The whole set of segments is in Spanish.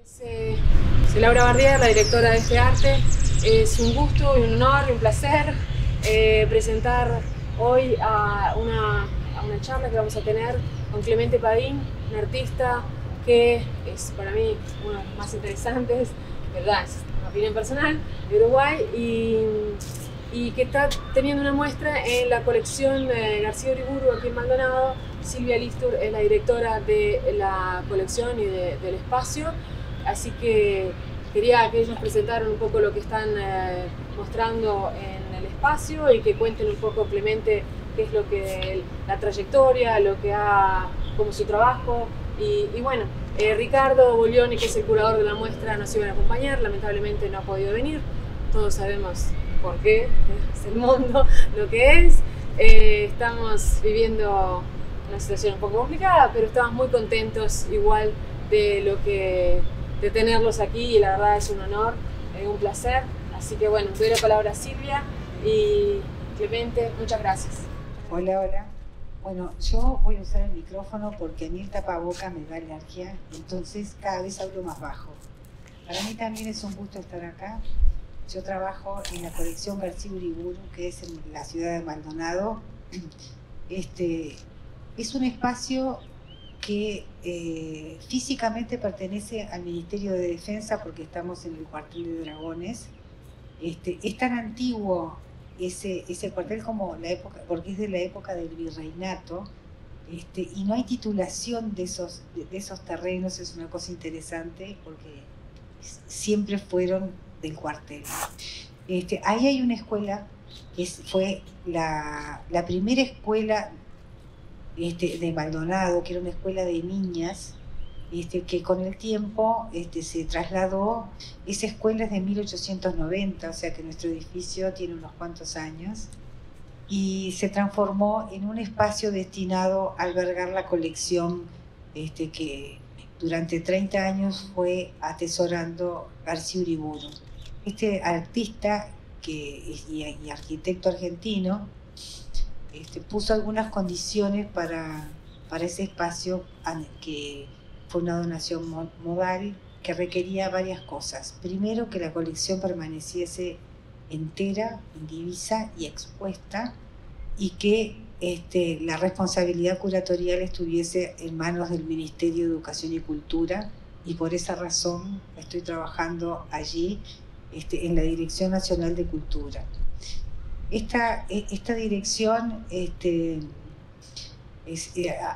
Soy Laura Bardier, la directora de este arte. Es un gusto y un honor y un placer presentar hoy a una charla que vamos a tener con Clemente Padín, un artista que es para mí uno de los más interesantes, ¿verdad? Es una opinión personal, de Uruguay, y que está teniendo una muestra en la colección García Uriburu aquí en Maldonado. Silvia Listur es la directora de la colección y del espacio, así que quería que ellos presentaran un poco lo que están mostrando en el espacio y que cuenten un poco Clemente qué es lo que la trayectoria, lo que ha como su trabajo y bueno, Ricardo Boglioni, que es el curador de la muestra, nos iban a acompañar, lamentablemente no ha podido venir. Todos sabemos por qué, es el mundo lo que es. Estamos viviendo una situación un poco complicada, pero estamos muy contentos igual de tenerlos aquí, y la verdad es un honor, un placer. Así que bueno, doy la palabra a Silvia y Clemente, muchas gracias. Hola, hola. Bueno, yo voy a usar el micrófono porque a mí el tapaboca me da alergia, entonces cada vez hablo más bajo. Para mí también es un gusto estar acá. Yo trabajo en la colección García Uriburu, que es en la ciudad de Maldonado. Es un espacio que físicamente pertenece al Ministerio de Defensa porque estamos en el cuartel de Dragones. Es tan antiguo ese cuartel como la época, porque es de la época del virreinato, y no hay titulación de esos terrenos. Es una cosa interesante porque siempre fueron del cuartel. Ahí hay una escuela que fue la primera escuela de Maldonado, que era una escuela de niñas, que con el tiempo se trasladó. Esa escuela es de 1890, o sea que nuestro edificio tiene unos cuantos años, y se transformó en un espacio destinado a albergar la colección que durante 30 años fue atesorando García Uriburu. Este artista y arquitecto argentino puso algunas condiciones para ese espacio, que fue una donación modal que requería varias cosas. Primero, que la colección permaneciese entera, indivisa y expuesta, y que la responsabilidad curatorial estuviese en manos del Ministerio de Educación y Cultura, y por esa razón estoy trabajando allí en la Dirección Nacional de Cultura. Esta dirección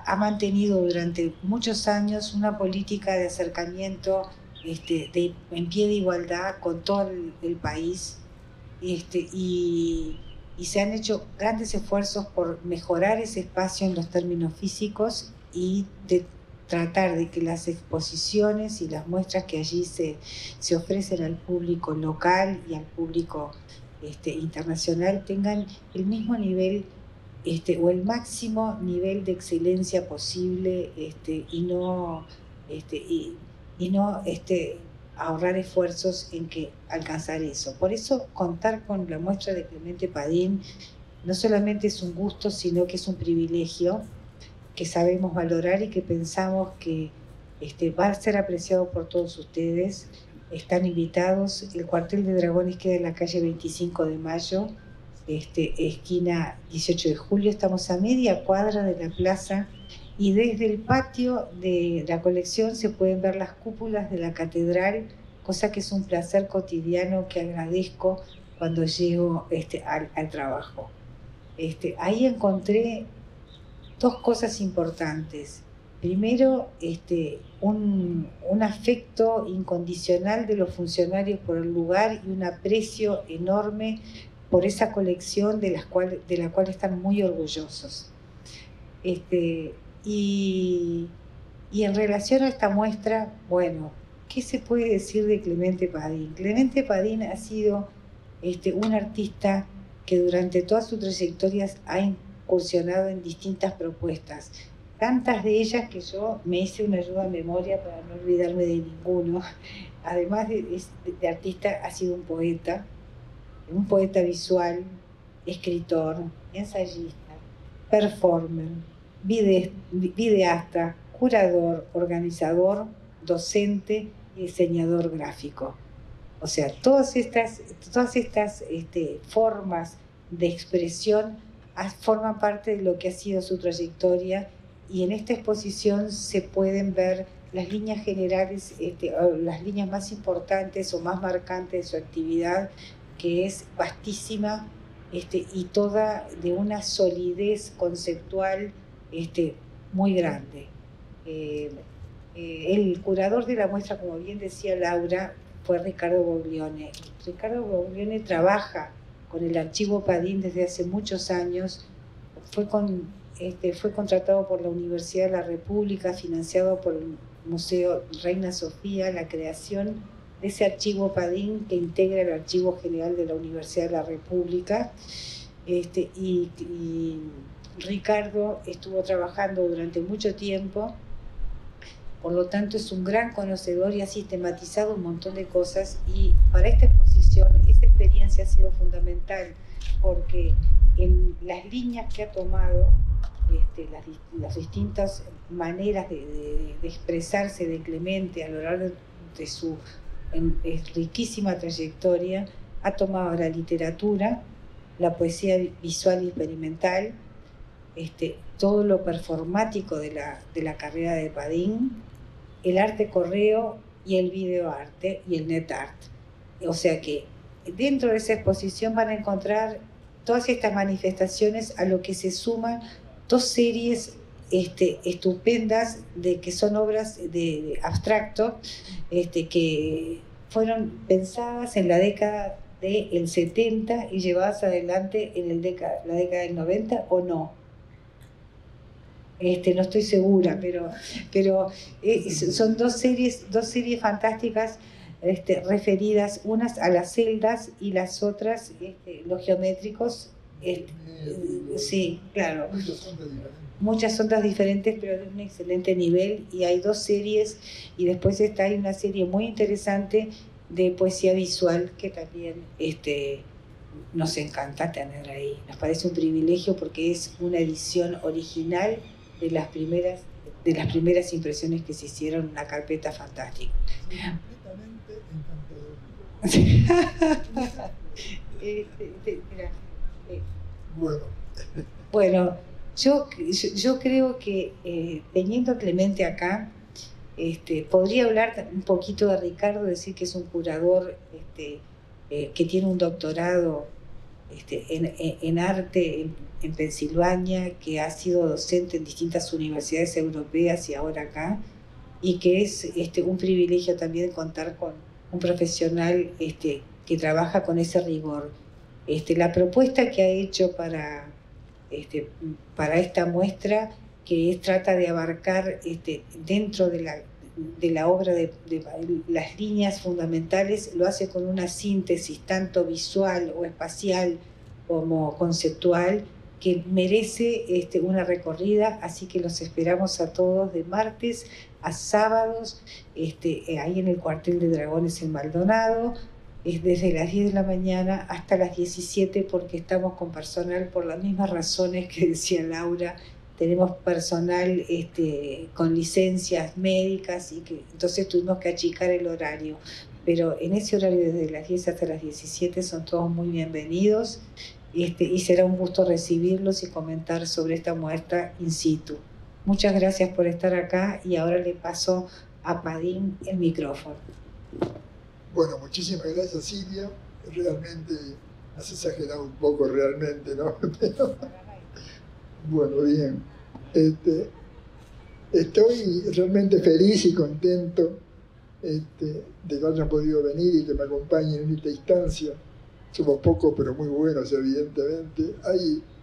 ha mantenido durante muchos años una política de acercamiento en pie de igualdad con todo el país, y se han hecho grandes esfuerzos por mejorar ese espacio en los términos físicos y de tratar de que las exposiciones y las muestras que allí se ofrecen al público local y al público internacional tengan el mismo nivel o el máximo nivel de excelencia posible, y no ahorrar esfuerzos en que alcanzar eso. Por eso contar con la muestra de Clemente Padín no solamente es un gusto, sino que es un privilegio que sabemos valorar y que pensamos que va a ser apreciado por todos ustedes. Están invitados. El cuartel de Dragones queda en la calle 25 de Mayo, esquina 18 de Julio. Estamos a media cuadra de la plaza, y desde el patio de la colección se pueden ver las cúpulas de la catedral, cosa que es un placer cotidiano que agradezco cuando llego al trabajo. Ahí encontré dos cosas importantes. Primero, un afecto incondicional de los funcionarios por el lugar y un aprecio enorme por esa colección de la cual están muy orgullosos. Y en relación a esta muestra, bueno, ¿qué se puede decir de Clemente Padín? Clemente Padín ha sido un artista que durante toda su trayectoria ha incursionado en distintas propuestas, tantas de ellas que yo me hice una ayuda a memoria para no olvidarme de ninguno. Además de artista, ha sido un poeta visual, escritor, ensayista, performer, videasta, curador, organizador, docente diseñador gráfico. O sea, todas estas formas de expresión forman parte de lo que ha sido su trayectoria, y en esta exposición se pueden ver las líneas generales, las líneas más importantes o más marcantes de su actividad, que es vastísima y toda de una solidez conceptual muy grande. El curador de la muestra, como bien decía Laura, fue Ricardo Boglione. Ricardo Boglione trabaja con el Archivo Padín desde hace muchos años. Fue contratado por la Universidad de la República, financiado por el Museo Reina Sofía, la creación de ese Archivo Padín que integra el Archivo General de la Universidad de la República. Y Ricardo estuvo trabajando durante mucho tiempo, por lo tanto es un gran conocedor y ha sistematizado un montón de cosas, y para esta exposición esa experiencia ha sido fundamental, porque en las líneas que ha tomado, las distintas maneras de expresarse de Clemente a lo largo de su riquísima trayectoria, ha tomado la literatura, la poesía visual y experimental, todo lo performático de la carrera de Padín, el arte correo y el videoarte y el net art. O sea que dentro de esa exposición van a encontrar todas estas manifestaciones, a lo que se suman dos series estupendas que son obras de abstracto, que fueron pensadas en la década del 70 y llevadas adelante en la década del 90, ¿o no? No estoy segura, pero son dos series fantásticas, referidas unas a las celdas y las otras, los geométricos. Sí, claro. Muchas ondas diferentes, pero de un excelente nivel, y hay dos series, y después hay una serie muy interesante de poesía visual que también nos encanta tener ahí. Nos parece un privilegio porque es una edición original de las primeras impresiones que se hicieron, una carpeta fantástica. Completamente encantador. Bueno, yo creo que teniendo a Clemente acá, podría hablar un poquito de Ricardo, decir que es un curador que tiene un doctorado en arte en Pensilvania, que ha sido docente en distintas universidades europeas y ahora acá, y que es un privilegio también contar con un profesional que trabaja con ese rigor. La propuesta que ha hecho para esta muestra, que trata de abarcar dentro de la obra de las líneas fundamentales, lo hace con una síntesis tanto visual o espacial como conceptual, que merece una recorrida, así que los esperamos a todos de martes a sábados, ahí en el cuartel de Dragones en Maldonado, desde las 10 de la mañana hasta las 17, porque estamos con personal por las mismas razones que decía Laura. Tenemos personal con licencias médicas, y que entonces tuvimos que achicar el horario, pero en ese horario desde las 10 hasta las 17 son todos muy bienvenidos, y será un gusto recibirlos y comentar sobre esta muestra in situ. Muchas gracias por estar acá, y ahora le paso a Padín el micrófono. Bueno, muchísimas gracias, Silvia. Realmente has exagerado un poco, realmente, ¿no? Pero, bueno, bien. Estoy realmente feliz y contento de que hayan podido venir y que me acompañen en esta instancia. Somos pocos, pero muy buenos, evidentemente.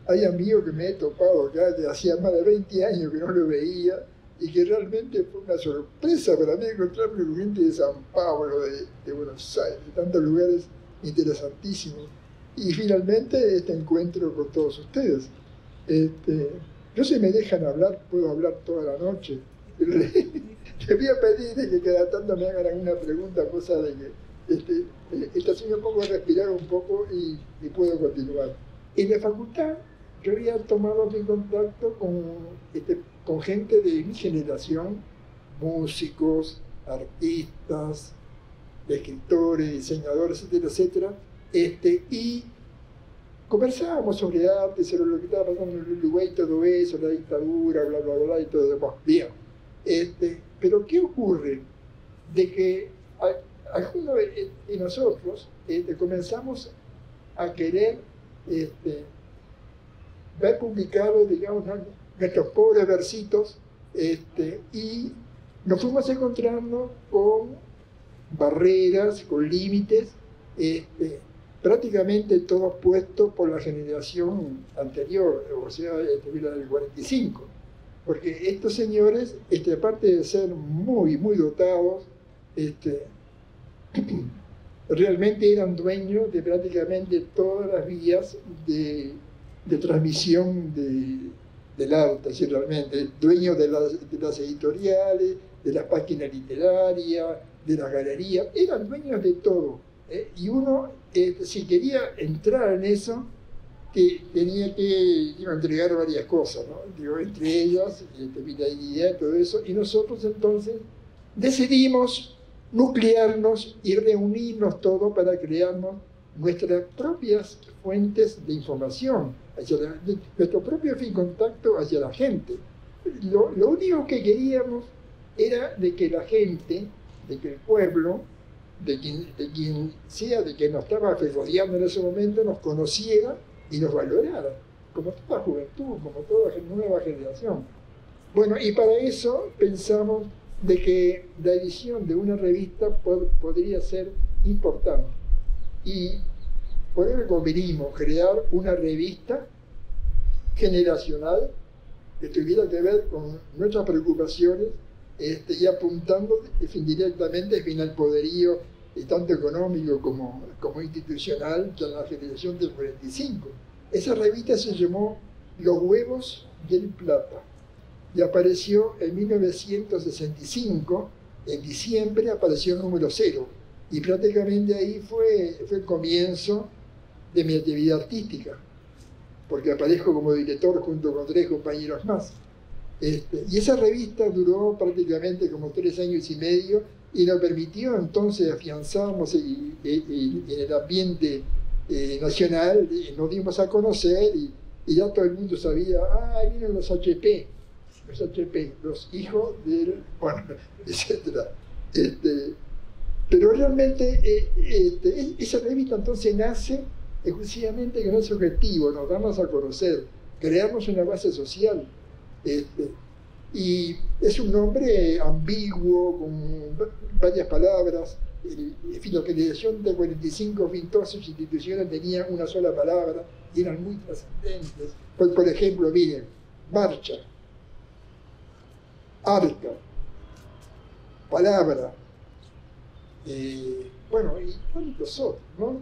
Hay amigos que me he topado acá, que hacía más de 20 años que no lo veía, y que realmente fue una sorpresa para mí encontrarme con gente de San Pablo, de Buenos Aires, de tantos lugares interesantísimos. Y finalmente este encuentro con todos ustedes. Yo, si me dejan hablar, puedo hablar toda la noche. Pero les voy a pedir de que cada tanto me hagan alguna pregunta, cosa de que esta haciendo un poco respirar un poco y puedo continuar. En la facultad yo había tomado mi contacto con gente de mi generación, músicos, artistas, escritores, diseñadores, etcétera, etcétera, y conversábamos sobre arte, sobre lo que estaba pasando en el Uruguay, todo eso, la dictadura, bla, bla, bla, y todo lo demás. Bien. Pero ¿qué ocurre? De que algunos de nosotros comenzamos a querer ver publicados, digamos, nuestros pobres versitos, y nos fuimos encontrando con barreras, con límites, prácticamente todos puestos por la generación anterior, o sea, la del 45. Porque estos señores, aparte de ser muy, muy dotados, realmente eran dueños de prácticamente todas las vías de transmisión del arte, así realmente, dueños de las editoriales, de las páginas literarias, de las galerías, eran dueños de todo. Y uno, si quería entrar en eso, tenía que entregar varias cosas, ¿no? Digo, entre ellas, vitabilidad y todo eso, y nosotros entonces decidimos nuclearnos y reunirnos todos para crearnos nuestras propias fuentes de información, nuestro propio contacto hacia la gente. Lo único que queríamos era de que la gente, de que el pueblo, de quien sea, de quien nos estaba rodeando en ese momento, nos conociera y nos valorara, como toda juventud, como toda nueva generación. Bueno, y para eso pensamos de que la edición de una revista podría ser importante. Y por eso convenimos crear una revista generacional que tuviera que ver con nuestras preocupaciones, y apuntando directamente al poderío tanto económico como institucional de la generación del 45. Esa revista se llamó Los Huevos del Plata y apareció en 1965, en diciembre apareció el número 0, y prácticamente ahí fue el comienzo de mi actividad artística, porque aparezco como director junto con 3 compañeros más. Y esa revista duró prácticamente como 3 años y medio y nos permitió entonces afianzarnos en el ambiente nacional, nos dimos a conocer y ya todo el mundo sabía, ahí vienen los HP, los hijos del, bueno, etc. Pero realmente esa revista entonces nace exclusivamente con ese objetivo, nos damos a conocer, crearnos una base social. Y es un nombre ambiguo, con varias palabras. La generación del 45, todas sus instituciones tenían una sola palabra y eran muy trascendentes. Por ejemplo, miren, marcha, arca, palabra, bueno, y tantos otros, ¿no?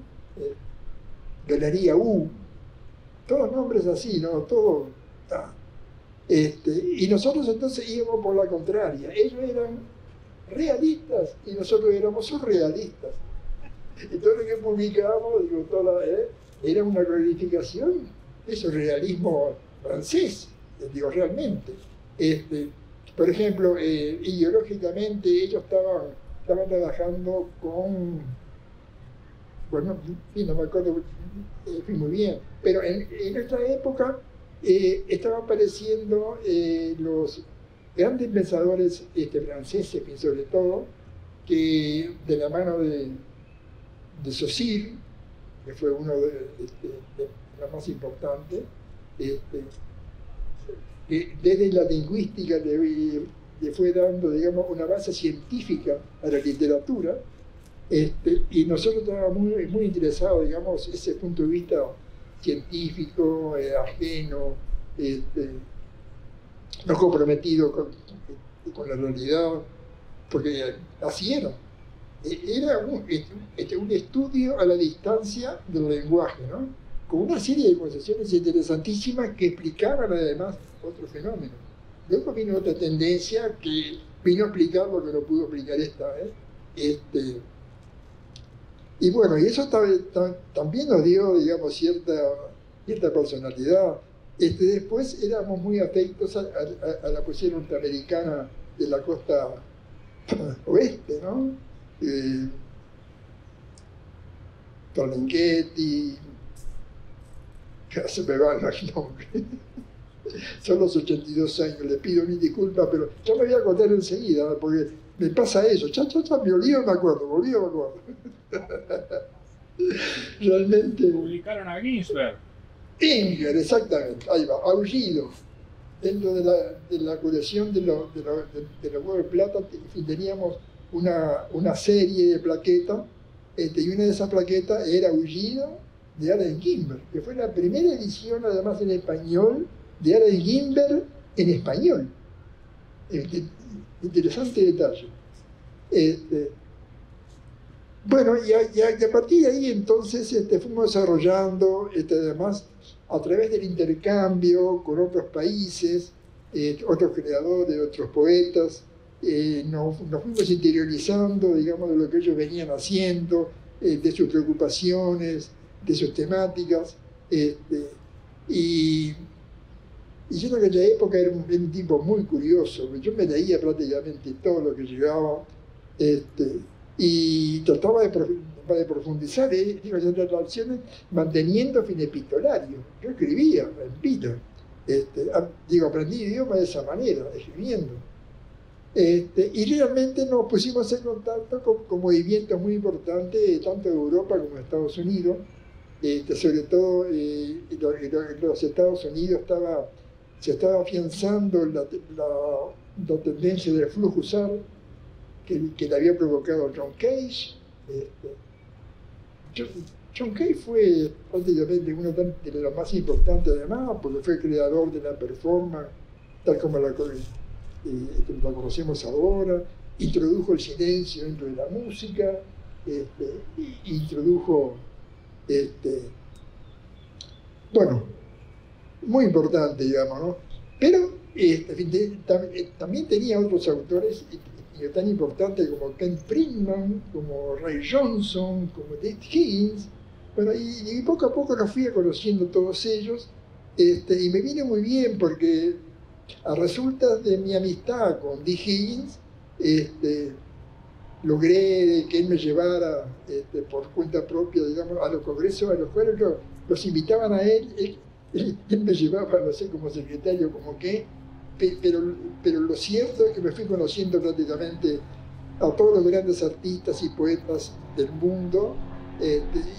Galería U, todos nombres así, ¿no? Todo. Y nosotros entonces íbamos por la contraria. Ellos eran realistas y nosotros éramos surrealistas. Y todo lo que publicábamos, digo, era una glorificación de ese realismo francés, digo, realmente. Por ejemplo, ideológicamente ellos estaban trabajando con, bueno, no me acuerdo muy bien, pero en nuestra época estaban apareciendo los grandes pensadores franceses, sobre todo, que de la mano de Saussure, que fue uno de los más importantes, que desde la lingüística le fue dando, digamos, una base científica a la literatura, y nosotros estábamos muy interesados, digamos, ese punto de vista científico, ajeno, no comprometido con la realidad, porque así era. Era un estudio a la distancia del lenguaje, ¿no? Con una serie de concepciones interesantísimas que explicaban además otros fenómenos. Luego vino otra tendencia que vino a explicar lo que no pudo explicar esta vez. Y bueno, y eso también nos dio, digamos, cierta personalidad. Después éramos muy afectos a la poesía norteamericana de la costa oeste, ¿no? Torniquetti, ya se me van los nombres. Son los 82 años, le pido mil disculpas, pero ya me voy a acordar enseguida, porque me pasa eso, me olvido, me acuerdo. Realmente. Publicaron a Ginsberg. Inger, exactamente, ahí va, Aullido. Dentro de la colección de los huevos de plata teníamos una serie de plaquetas, y una de esas plaquetas era Aullido de Allen Ginsberg, que fue la primera edición, además en español, de Allen Ginsberg en español. Interesante detalle. Bueno, y a partir de ahí entonces fuimos desarrollando, además, a través del intercambio con otros países, otros creadores, otros poetas, nos fuimos interiorizando, digamos, de lo que ellos venían haciendo, de sus preocupaciones, de sus temáticas. Y yo en aquella época era un tipo muy curioso, yo me leía prácticamente todo lo que llegaba, y trataba de profundizar en las relaciones manteniendo fin epistolario. Yo escribía en Pita, aprendí idioma de esa manera, escribiendo. Y realmente nos pusimos en contacto con movimientos muy importantes, tanto de Europa como de Estados Unidos. Sobre todo en los Estados Unidos se estaba afianzando la tendencia del Fluxusar que le había provocado John Cage. John Cage fue prácticamente uno de los más importantes, además, porque fue creador de la performance, tal como la conocemos ahora, introdujo el silencio dentro de la música, introdujo, bueno, muy importante, digamos, ¿no? Pero también tenía otros autores tan importantes como Ken Friedman, como Ray Johnson, como Dave Higgins. Bueno, y poco a poco los fui conociendo todos ellos, y me viene muy bien porque a resulta de mi amistad con Dave Higgins, logré que él me llevara por cuenta propia, digamos, a los congresos a los cuales los invitaban a él me llevaba, no sé, como secretario, como qué, pero lo cierto es que me fui conociendo prácticamente a todos los grandes artistas y poetas del mundo,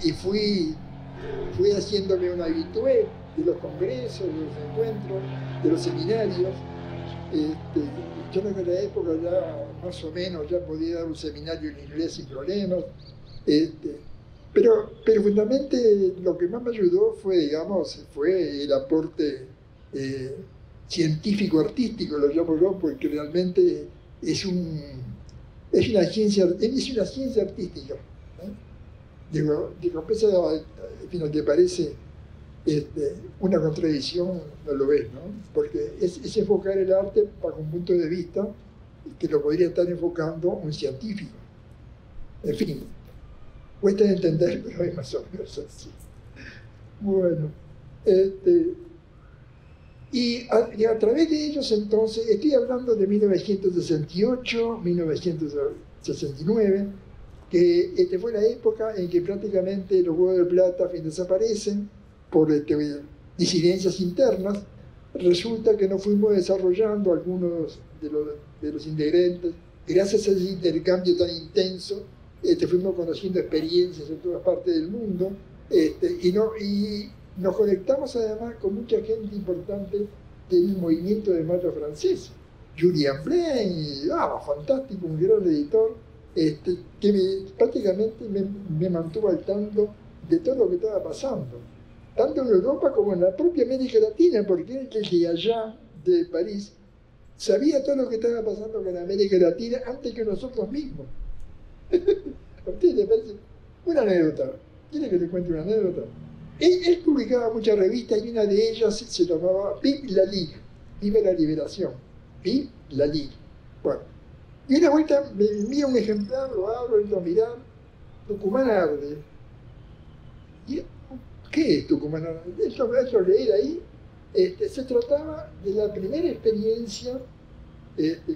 y fui haciéndome un habitué de los congresos, de los encuentros, de los seminarios. Yo en aquella época ya más o menos ya podía dar un seminario en inglés sin problemas, pero fundamentalmente lo que más me ayudó fue el aporte científico-artístico, lo llamo yo, porque realmente es una ciencia artística. Digo, pese a que parece una contradicción, no lo es, ¿no? Porque es enfocar el arte bajo un punto de vista que lo podría estar enfocando un científico. En fin, cuesta de entender, pero es más o menos así. Bueno, y a través de ellos entonces, estoy hablando de 1968, 1969, que fue la época en que prácticamente los huevos de plata desaparecen por disidencias internas. Resulta que nos fuimos desarrollando algunos de los integrantes, gracias a ese intercambio tan intenso, fuimos conociendo experiencias en todas partes del mundo, y nos conectamos además con mucha gente importante del movimiento de mayo francés. Julian Blain, fantástico, un gran editor, que prácticamente me mantuvo al tanto de todo lo que estaba pasando, tanto en Europa como en la propia América Latina, porque él desde allá, de París, sabía todo lo que estaba pasando con América Latina antes que nosotros mismos. ¿A ustedes les parece? Una anécdota. ¿Quiere que les cuente una anécdota? Él publicaba muchas revistas y una de ellas se llamaba Vive la Ligue, Vive la Liberación. Vive la Ligue. Bueno, y una vuelta me envía un ejemplar, lo abro, entro a mirar, Tucumán arde. ¿Y qué es Tucumán arde? Eso leer ahí. Se trataba de la primera experiencia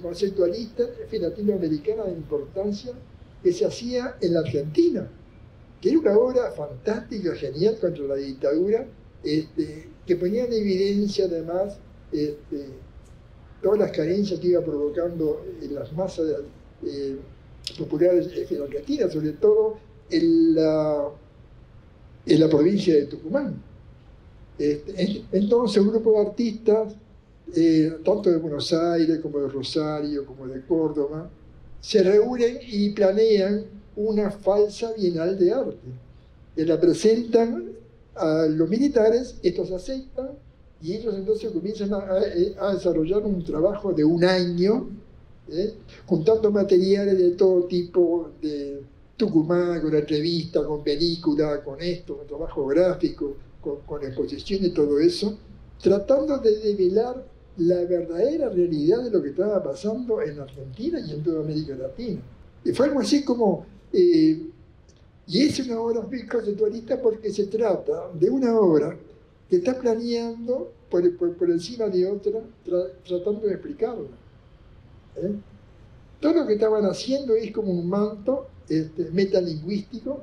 conceptualista latinoamericana de importancia que se hacía en la Argentina, que era una obra fantástica, genial contra la dictadura, que ponía en evidencia además todas las carencias que iba provocando en las masas populares en la Argentina, sobre todo en la provincia de Tucumán. Entonces un grupo de artistas, tanto de Buenos Aires como de Rosario, como de Córdoba, se reúnen y planean una falsa Bienal de Arte. La presentan a los militares, estos aceptan, y ellos entonces comienzan a desarrollar un trabajo de un año, juntando materiales de todo tipo, de Tucumán, con entrevista, con película, con esto, con trabajo gráfico, con exposición y todo eso, tratando de develar la verdadera realidad de lo que estaba pasando en Argentina y en toda América Latina. Y fue algo así como... y es una obra muy conceptualista porque se trata de una obra que está planeando por encima de otra, tratando de explicarla. Todo lo que estaban haciendo es como un manto metalingüístico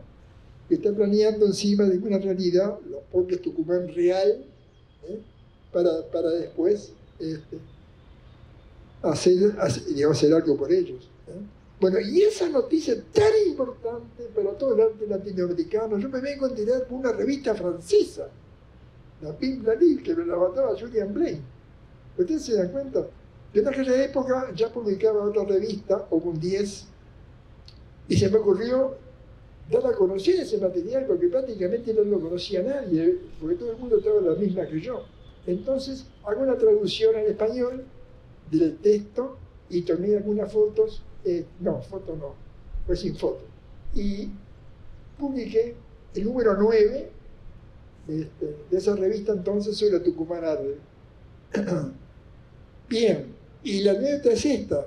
que está planeando encima de una realidad, los pueblos Tucumán real, para después hacer algo por ellos. Bueno, y esa noticia tan importante para todo el arte latinoamericano, yo me vengo a enterar por una revista francesa, la Pink Lalille, que me la mandaba Julian Blaine. ¿Ustedes se dan cuenta? Yo en aquella época ya publicaba otra revista, Ocun 10, y se me ocurrió dar a conocer ese material, porque prácticamente no lo conocía nadie, porque todo el mundo estaba en la misma que yo. Entonces hago una traducción en español del texto y tomé algunas fotos, fotos no, fue sin foto. Y publiqué el número 9 de esa revista entonces sobre Tucumán Arte. Bien, y la anécdota es esta.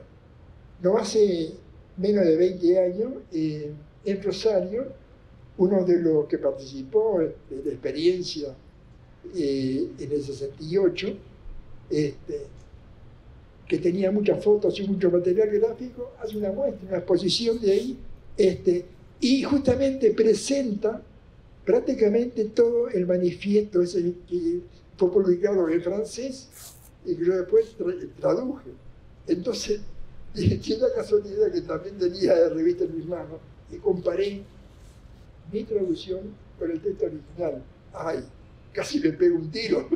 No hace menos de 20 años, en Rosario, uno de los que participó de la experiencia en el 68, que tenía muchas fotos y mucho material gráfico, hace una muestra, una exposición de ahí, y justamente presenta prácticamente todo el manifiesto ese que fue publicado en francés y que yo después traduje. Entonces, tiene la casualidad que también tenía la revista en mis manos y comparé mi traducción con el texto original. ¡Ay! Casi me pego un tiro,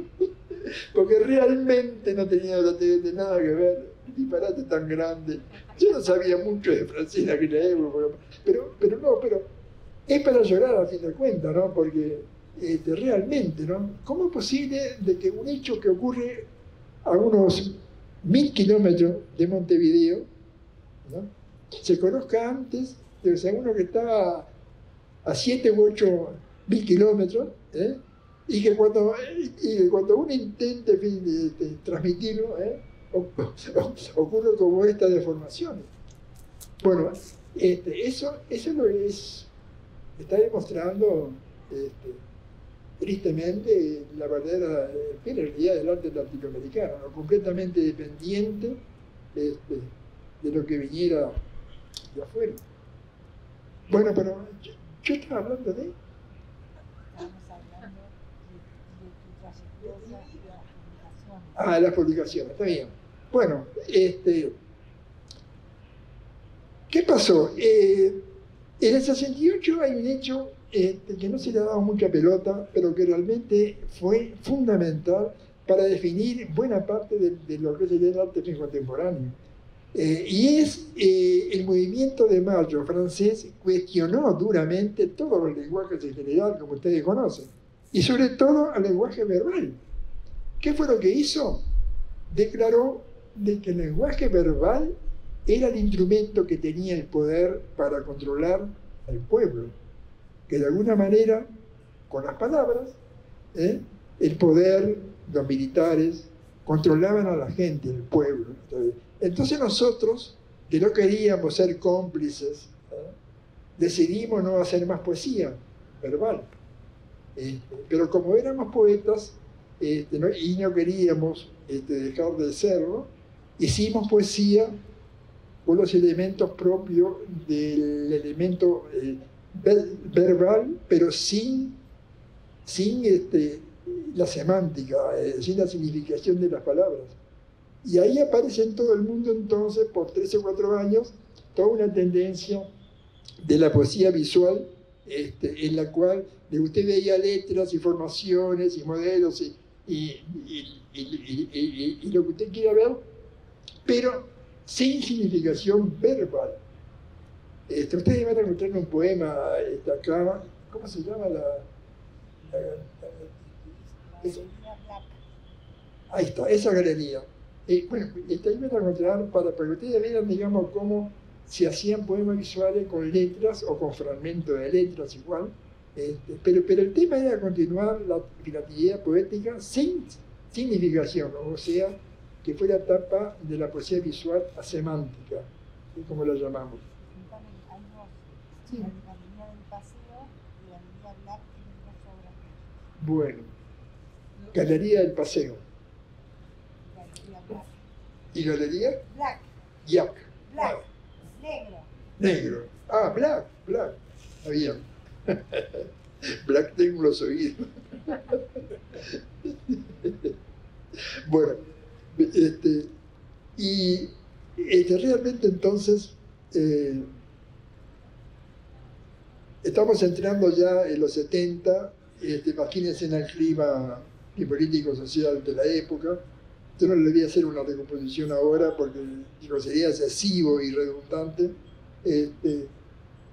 porque realmente no tenía nada que ver, un disparate tan grande. Yo no sabía mucho de francés en aquella época, pero es para llorar a fin de cuentas, ¿no? Porque realmente, ¿no? ¿Cómo es posible de que un hecho que ocurre a unos 1000 kilómetros de Montevideo, ¿no?, se conozca antes de uno que está a 7 u 8 mil kilómetros, y que cuando uno intente transmitirlo, ocurre como esta deformación. Bueno, eso lo está demostrando tristemente la verdadera realidad del arte latinoamericano, ¿no? Completamente dependiente de lo que viniera de afuera. Bueno, pero yo estaba hablando de... Las publicaciones, está bien. Bueno, ¿qué pasó? En el 68 hay un hecho que no se le ha dado mucha pelota, pero que realmente fue fundamental para definir buena parte de lo que es el arte contemporáneo. Y es el movimiento de Mayo francés cuestionó duramente todos los lenguajes en general, como ustedes conocen, y sobre todo al lenguaje verbal. ¿Qué fue lo que hizo? Declaró de que el lenguaje verbal era el instrumento que tenía el poder para controlar al pueblo, que de alguna manera, con las palabras, el poder, los militares, controlaban a la gente, el pueblo. Entonces nosotros, que no queríamos ser cómplices, decidimos no hacer más poesía verbal. Pero como éramos poetas, y no queríamos dejar de serlo, hicimos poesía con los elementos propios del elemento verbal, pero sin la semántica, sin la significación de las palabras. Y ahí aparece en todo el mundo entonces, por 3 o 4 años, toda una tendencia de la poesía visual, en la cual usted veía letras y formaciones y modelos y lo que usted quiera ver, pero sin significación verbal. Ustedes van a encontrar un poema acá, ¿cómo se llama ahí está, esa galería. Bueno, ahí van a encontrar para que ustedes vean, digamos, cómo se hacían poemas visuales con letras o con fragmentos de letras igual. Pero el tema era continuar la creatividad poética sin significación, o sea, que fue la etapa de la poesía visual asemántica, como la llamamos. Sí. La Galería del Paseo y la Galería Black tienen 2 obras. Bueno, Galería del Paseo. Galería Black. ¿Y Galería? Black. Jack. Black. Negro. Negro. Ah, Black. Está bien. Black tengo los oídos. Bueno, y realmente entonces estamos entrando ya en los 70, imagínense en el clima político social de la época. Yo no le voy a hacer una recomposición ahora porque sería excesivo y redundante,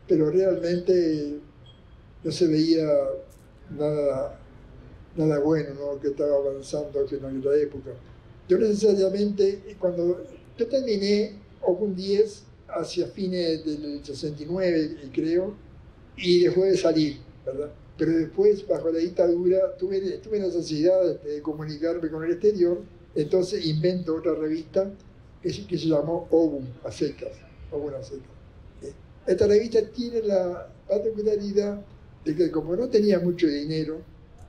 pero realmente no se veía nada bueno, ¿no?, que estaba avanzando en aquella época. Yo necesariamente, cuando yo terminé OCUN 10 hacia fines del 69, creo, y dejó de salir, ¿verdad? Pero después, bajo la dictadura, tuve necesidad de comunicarme con el exterior, entonces invento otra revista que se llamó OCUN a secas. Esta revista tiene la particularidad de que, como no tenía mucho dinero,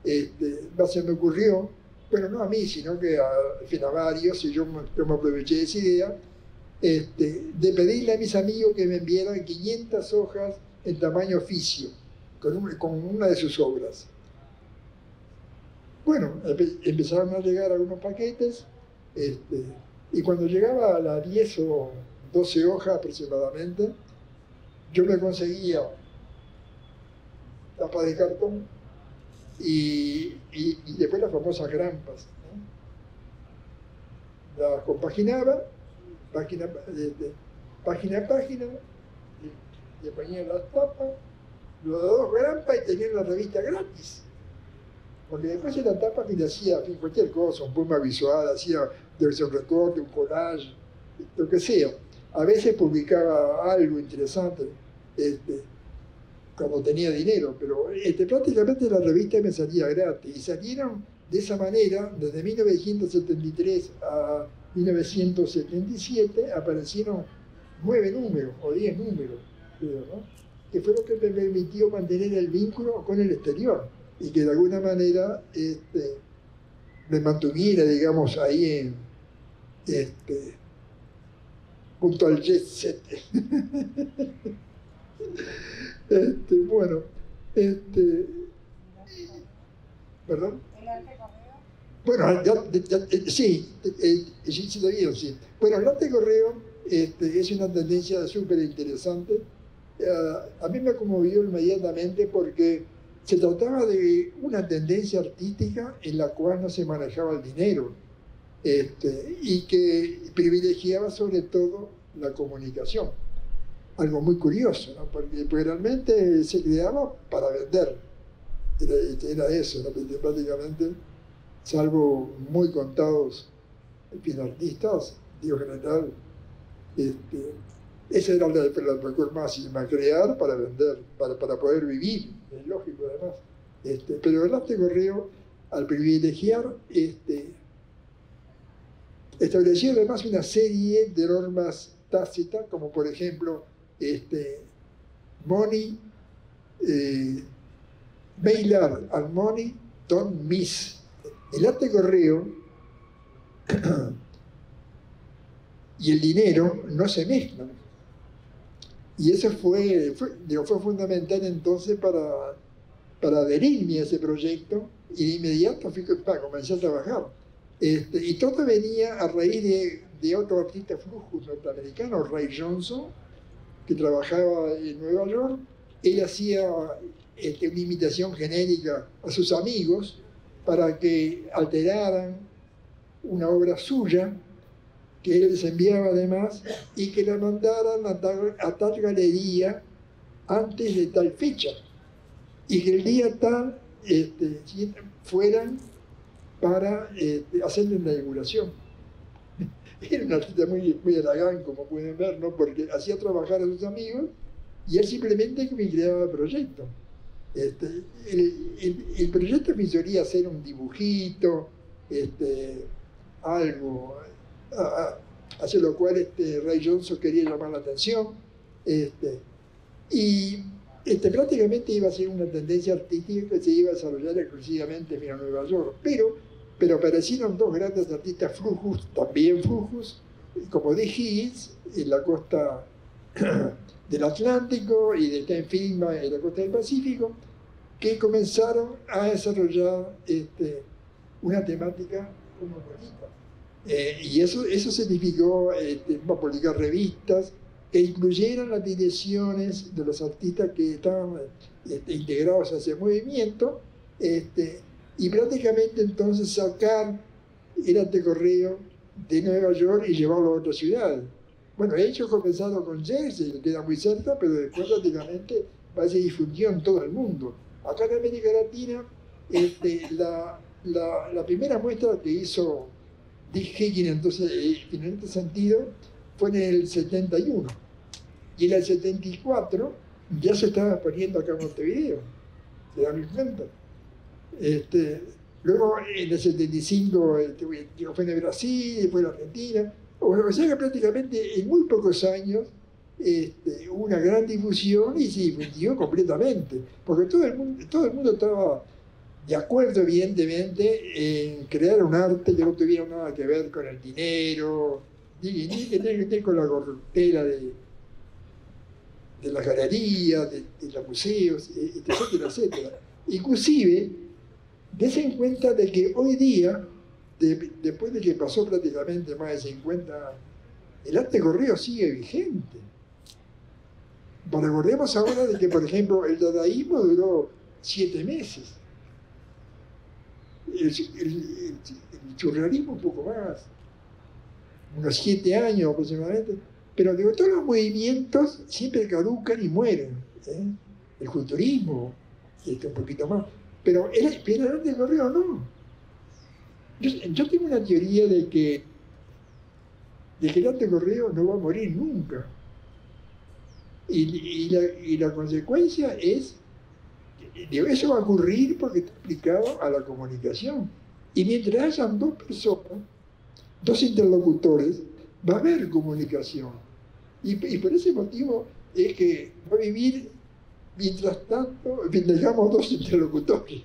se me ocurrió, bueno, no a mí, sino que a varios, y yo me aproveché de esa idea, de pedirle a mis amigos que me enviaran 500 hojas en tamaño oficio, con una de sus obras. Bueno, empezaron a llegar algunos paquetes, y cuando llegaba a las 10 o 12 hojas aproximadamente, yo me conseguía tapa de cartón y después las famosas grampas, ¿no? Las compaginaba, página a página, le ponían las tapas, los 2 grampas y tenían la revista gratis. Porque después de la tapa que le hacía cualquier cosa, un poema visual, hacía un recorte, un collage, lo que sea. A veces publicaba algo interesante cuando tenía dinero, pero prácticamente la revista me salía gratis. Y salieron de esa manera, desde 1973 a 1977, aparecieron 9 números o 10 números, creo, ¿no?, que fue lo que me permitió mantener el vínculo con el exterior y que de alguna manera me mantuviera, digamos, ahí junto al jet set. Bueno, ¿perdón? ¿El arte correo? Bueno, sí, sí, lo digo, sí. Bueno, el arte correo es una tendencia súper interesante. A mí me conmovió inmediatamente porque se trataba de una tendencia artística en la cual no se manejaba el dinero, y que privilegiaba sobre todo la comunicación. Algo muy curioso, ¿no?, porque realmente se creaba para vender. Era eso, ¿no?, prácticamente, salvo muy contados artistas, digo, en general, esa era la mejor máxima, crear para vender, para poder vivir, es lógico además. Pero el arte correo, al privilegiar, estableció además una serie de normas tácitas, como por ejemplo, money, mailar al money, don't miss. El arte correo y el dinero no se mezclan. Y eso fue fundamental entonces para adherirme a ese proyecto, y de inmediato comencé a trabajar. Y todo venía a raíz de otro artista flujo norteamericano, Ray Johnson, que trabajaba en Nueva York. Él hacía una imitación genérica a sus amigos para que alteraran una obra suya, que él les enviaba además, y que la mandaran a tal galería antes de tal fecha, y que el día tal fueran para hacerle una inauguración. Era un artista muy halagán, como pueden ver, ¿no? Porque hacía trabajar a sus amigos y él simplemente me creaba el proyecto. El proyecto me solía hacer un dibujito, algo, hacia lo cual Ray Johnson quería llamar la atención, y prácticamente iba a ser una tendencia artística que se iba a desarrollar exclusivamente en Nueva York, pero aparecieron dos grandes artistas flujos, también flujos, como de Higgins, en la costa del Atlántico, y de Ken Filma en la costa del Pacífico, que comenzaron a desarrollar una temática como bonita. Y eso significó publicar revistas que incluyeran las direcciones de los artistas que estaban integrados a ese movimiento, y prácticamente entonces sacar el arte correo de Nueva York y llevarlo a otras ciudades. Bueno, ellos comenzaron con Jersey, que queda muy cerca, pero después prácticamente se difundió en todo el mundo. Acá en América Latina, la primera muestra que hizo Dick Higgins, entonces, en este sentido, fue en el 71. Y en el 74 ya se estaba poniendo acá en Montevideo, ¿se dan cuenta? Luego en el 75 fue en el Brasil, después en Argentina. O sea que prácticamente en muy pocos años hubo una gran difusión y se difundió completamente, porque todo el mundo estaba de acuerdo, evidentemente, en crear un arte que no tuviera nada que ver con el dinero, ni que tenga que ver con la corruptela de las galerías, de los museos, etcétera, etcétera. Inclusive, dense en cuenta de que hoy día, después de que pasó prácticamente más de 50 años, el arte correo sigue vigente. Recordemos ahora de que, por ejemplo, el dadaísmo duró 7 meses. El surrealismo un poco más, unos 7 años aproximadamente, pero digo, todos los movimientos siempre caducan y mueren. El culturismo, un poquito más, pero el arte correo no. Yo tengo una teoría de que el arte correo no va a morir nunca, y la consecuencia es eso va a ocurrir porque está aplicado a la comunicación. Y mientras hayan dos personas, dos interlocutores, va a haber comunicación. Y por ese motivo es que va a vivir, mientras tanto, tengamos dos interlocutores.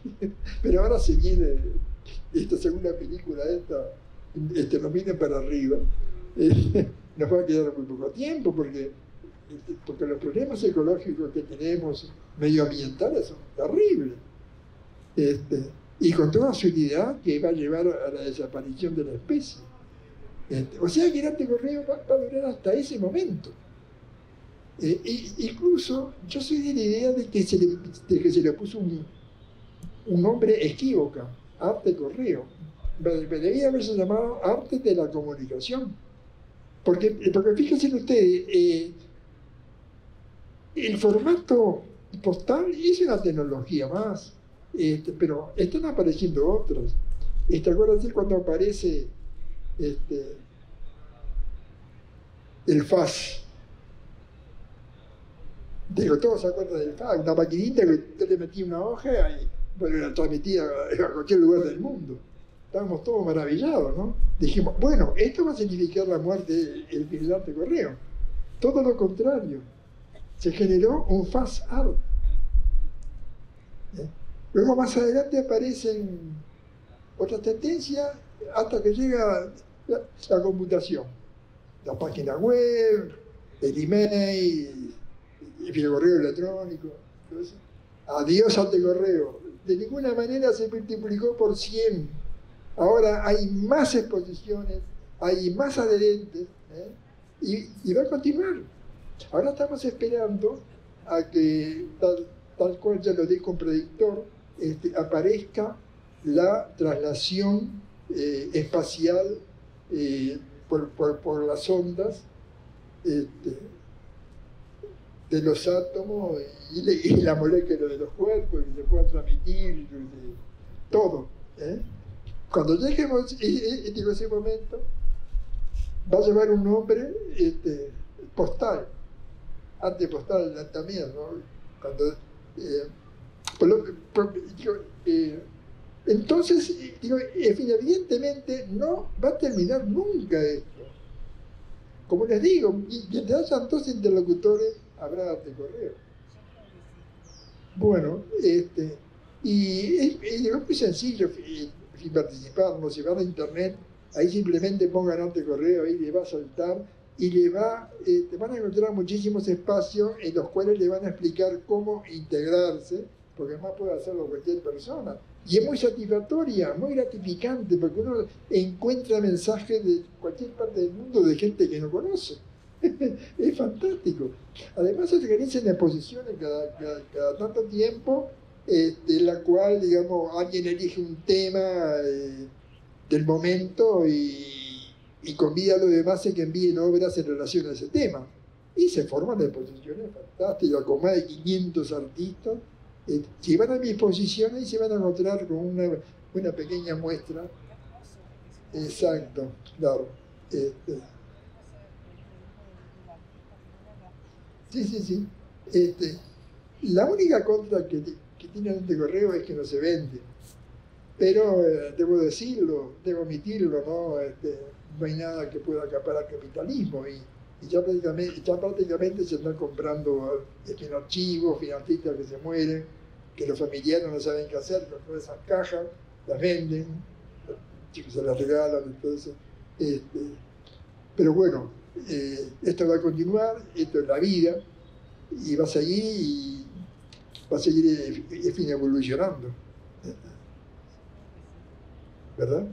Pero ahora se viene esta segunda película, nos viene para arriba. Nos va a quedar muy poco tiempo porque los problemas ecológicos que tenemos, medioambientales, son terribles. Y con toda seguridad que va a llevar a la desaparición de la especie. O sea que el arte correo va a durar hasta ese momento. Incluso yo soy de la idea de que se le puso un nombre equívoco, arte correo. Debería haberse llamado arte de la comunicación. Porque fíjense ustedes, el formato postal es una tecnología más, pero están apareciendo otras. Acuérdense cuando aparece el fax. Digo, todos se acuerdan del fax, una maquinita que usted le metía una hoja y la transmitía a cualquier lugar del mundo. Estábamos todos maravillados, ¿no? Dijimos, bueno, esto va a significar la muerte del arte correo. Todo lo contrario. Se generó un fast art. Luego más adelante aparecen otras tendencias hasta que llega la computación. la página web, el email, el correo electrónico. Entonces, adiós al correo. De ninguna manera se multiplicó por 100. Ahora hay más exposiciones, hay más adherentes, y va a continuar. Ahora estamos esperando a que, tal cual ya lo dijo un predictor, aparezca la traslación espacial por las ondas de los átomos y la molécula de los cuerpos, y se pueda transmitir todo. Cuando lleguemos digo, ese momento, va a llevar un nombre postal, antepostal también, ¿no? Cuando, entonces, digo, evidentemente no va a terminar nunca esto. Como les digo, mientras hayan dos interlocutores, habrá antecorreo. Bueno, y es muy sencillo sin participar, no se van a internet, ahí simplemente pongan antecorreo, ahí le va a saltar y van a encontrar muchísimos espacios en los cuales le van a explicar cómo integrarse, porque además puede hacerlo cualquier persona. Y es muy satisfactoria, muy gratificante, porque uno encuentra mensajes de cualquier parte del mundo de gente que no conoce. Es fantástico. Además se organizan exposiciones cada tanto tiempo, en la cual, digamos, alguien elige un tema del momento y convida a los demás a que envíen obras en relación a ese tema. Y se forman exposiciones fantásticas, con más de 500 artistas. Si van a mi exposición, ahí se van a encontrar con una pequeña muestra. Exacto, claro. Sí. La única contra que tiene el antecorreo es que no se vende. Pero debo decirlo, debo omitirlo, ¿no? No hay nada que pueda acaparar capitalismo. Y ya prácticamente se están comprando archivos, financistas que se mueren, que los familiares no saben qué hacer con todas esas cajas, las venden, los chicos se las regalan, entonces. Pero bueno, esto va a continuar, esto es la vida, y va a seguir evolucionando. ¿Verdad?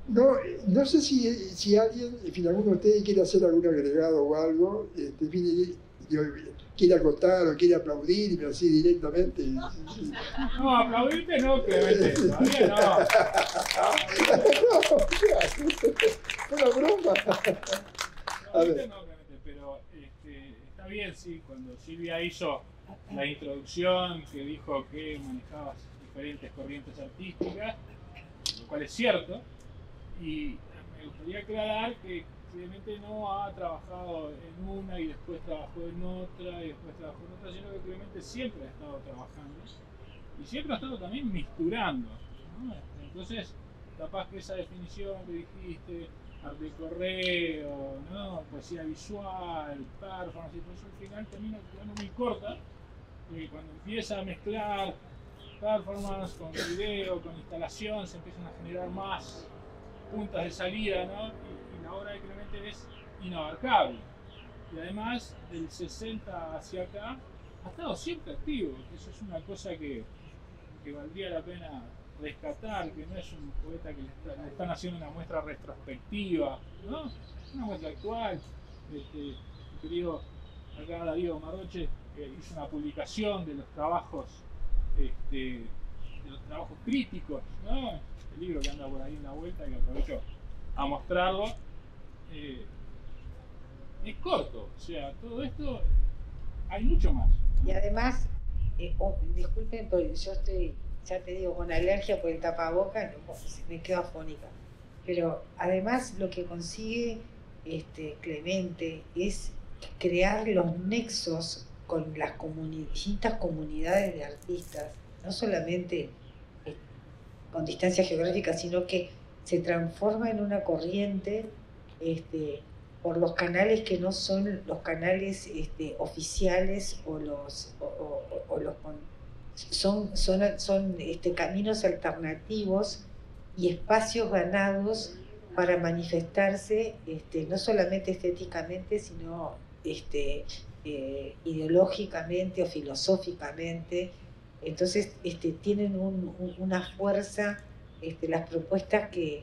No sé si alguien, alguno de ustedes quiere hacer algún agregado o algo, quiere acotar o quiere aplaudirme así directamente. No, aplaudirte no, Clemente, todavía no. Una broma. Aplaudirte no, Clemente, pero está bien, sí, cuando Silvia hizo la introducción que dijo que manejabas diferentes corrientes artísticas, lo cual es cierto, y me gustaría aclarar que Clemente no ha trabajado en una y después trabajó en otra y después trabajó en otra, sino que Clemente siempre ha estado trabajando y siempre ha estado también misturando, ¿no? Entonces, capaz que esa definición que dijiste, arte correo, ¿no? Poesía visual, performance y todo eso, al final termina quedando muy corta, porque cuando empieza a mezclar performance con video, con instalación, se empiezan a generar más puntas de salida, ¿no? Y la obra de Clemente es inabarcable. Y además, del 60 hacia acá, ha estado siempre activo. Eso es una cosa que valdría la pena rescatar, que no es un poeta que le están haciendo una muestra retrospectiva, ¿no? Una muestra actual. Mi querido acá Darío Marroche hizo una publicación de los trabajos críticos, ¿no? El libro que anda por ahí en la vuelta y que aprovecho a mostrarlo. Es corto, o sea, todo esto hay mucho más, ¿no? Y además, disculpen, porque yo estoy, ya te digo, con alergia por el tapabocas, me quedo afónica. Pero además lo que consigue Clemente es crear los nexos con las distintas comunidades de artistas, no solamente con distancia geográfica, sino que se transforma en una corriente por los canales que no son los canales oficiales son caminos alternativos y espacios ganados para manifestarse, no solamente estéticamente, sino ideológicamente o filosóficamente. Entonces tienen una fuerza, las propuestas que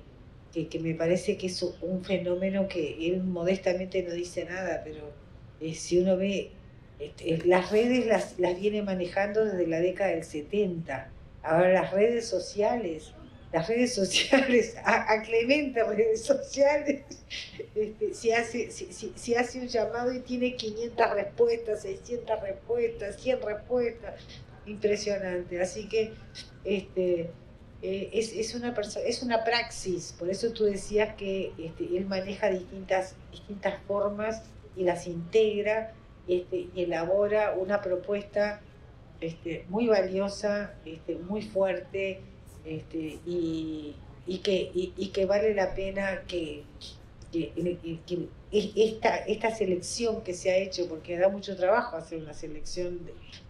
me parece que es un fenómeno que él modestamente no dice nada, pero si uno ve, las redes las viene manejando desde la década del 70. Ahora las redes sociales, a Clemente redes sociales, si hace un llamado y tiene 500 respuestas, 600 respuestas, 100 respuestas, impresionante. Así que es una praxis, por eso tú decías que él maneja distintas formas y las integra, y elabora una propuesta muy valiosa, muy fuerte, y que vale la pena que esta selección que se ha hecho, porque da mucho trabajo hacer una selección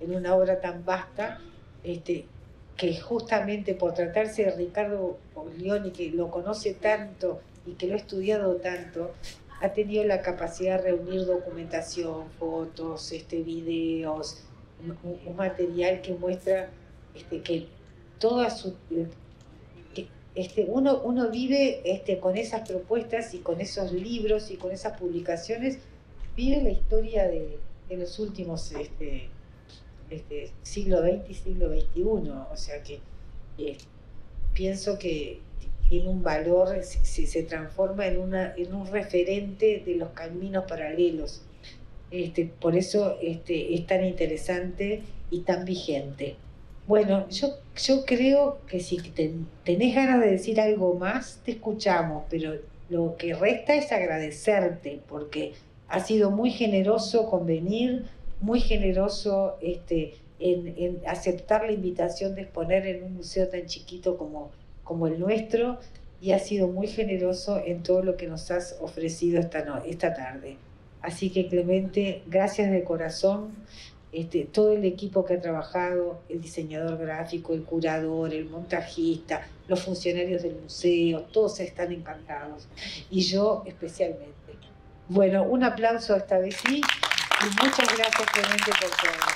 en una obra tan vasta, que justamente por tratarse de Ricardo Leoni, que lo conoce tanto y que lo ha estudiado tanto, ha tenido la capacidad de reunir documentación, fotos, videos, un material que muestra que toda su... uno vive con esas propuestas y con esos libros y con esas publicaciones, vive la historia de los últimos siglo XX y siglo XXI, o sea que pienso que tiene un valor, se transforma en un referente de los caminos paralelos. Por eso es tan interesante y tan vigente. Bueno, yo creo que si tenés ganas de decir algo más, te escuchamos, pero lo que resta es agradecerte, porque has sido muy generoso con venir, muy generoso en aceptar la invitación de exponer en un museo tan chiquito como el nuestro, y has sido muy generoso en todo lo que nos has ofrecido esta tarde. Así que, Clemente, gracias de corazón. Todo el equipo que ha trabajado, el diseñador gráfico, el curador, el montajista, los funcionarios del museo, todos están encantados, y yo especialmente. Bueno, un aplauso esta vez sí, y muchas gracias, Clemente, por todo.